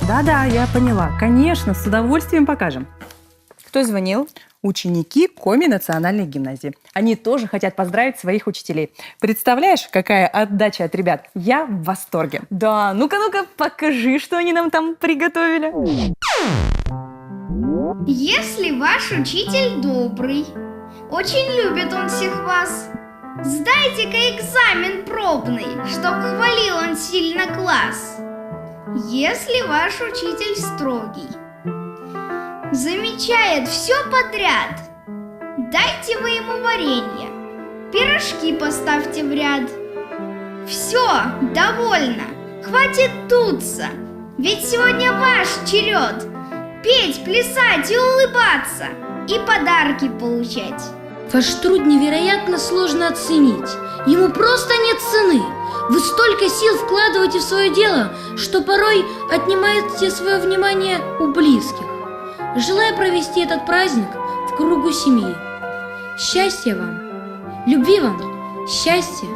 Да-да, я поняла. Конечно, с удовольствием покажем. Кто звонил? Ученики Коми национальной гимназии. Они тоже хотят поздравить своих учителей. Представляешь, какая отдача от ребят? Я в восторге. Да, ну-ка, покажи, что они нам там приготовили. Если ваш учитель добрый, очень любит он всех вас, сдайте-ка экзамен пробный, чтоб хвалил он сильно класс. Если ваш учитель строгий, замечает все подряд, дайте вы ему варенье, пирожки поставьте в ряд. Все, довольно, хватит дуться, ведь сегодня ваш черед петь, плясать и улыбаться, и подарки получать. Ваш труд невероятно сложно оценить. Ему просто нет цены. Вы столько сил вкладываете в свое дело, что порой отнимаете свое внимание у близких. Желаю провести этот праздник в кругу семьи. Счастья вам, любви вам, счастья,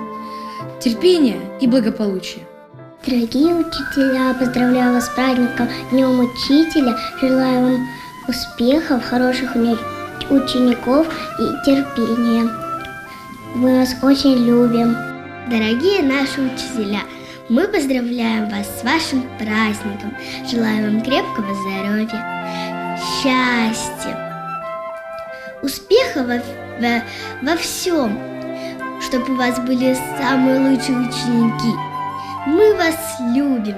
терпения и благополучия. Дорогие учителя, поздравляю вас с праздником Днем Учителя. Желаю вам успехов, хороших учеников и терпения. Мы вас очень любим. Дорогие наши учителя, мы поздравляем вас с вашим праздником. Желаю вам крепкого здоровья, счастья, успеха во всем, чтобы у вас были самые лучшие ученики. Мы вас любим.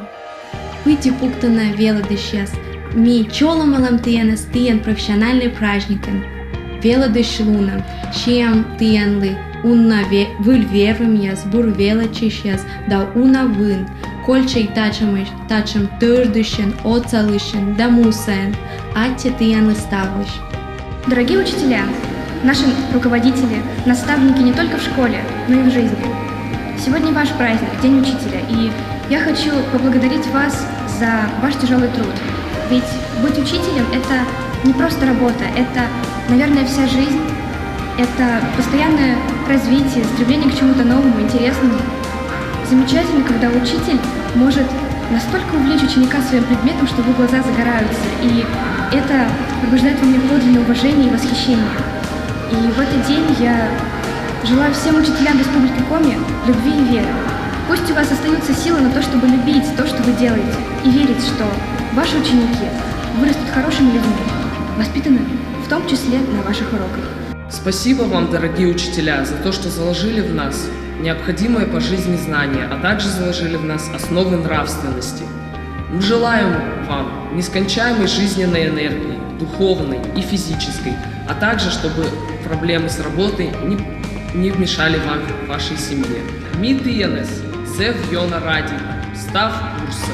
Uite punctul велоды сейчас. Мій чоломалам тиен стиен професиональный праздником. Велоды шлунам, чем тиенли, унна вульверым яс, бур велочи сейчас, да уна вын, кольчей тачем тырдыщен, оцалыщен, да мусен, атте тиенли ставлыш. Дорогие учителя, наши руководители, наставники не только в школе, но и в жизни. Сегодня ваш праздник, День учителя, и я хочу поблагодарить вас за ваш тяжелый труд. Ведь быть учителем – это не просто работа, это, наверное, вся жизнь, это постоянное развитие, стремление к чему-то новому, интересному. Замечательно, когда учитель может настолько увлечь ученика своим предметом, что его глаза загораются, и это пробуждает во мне подлинное уважение и восхищение. И в этот день я желаю всем учителям Республики Коми любви и веры. Пусть у вас остаются силы на то, чтобы любить то, что вы делаете, и верить, что ваши ученики вырастут хорошими людьми, воспитанными, в том числе на ваших уроках. Спасибо вам, дорогие учителя, за то, что заложили в нас необходимые по жизни знания, а также заложили в нас основы нравственности. Мы желаем вам нескончаемой жизненной энергии, духовной и физической, а также, чтобы проблемы с работой не вмешали вам в вашей семье. Ми тиенес, це вйона раді, став курса.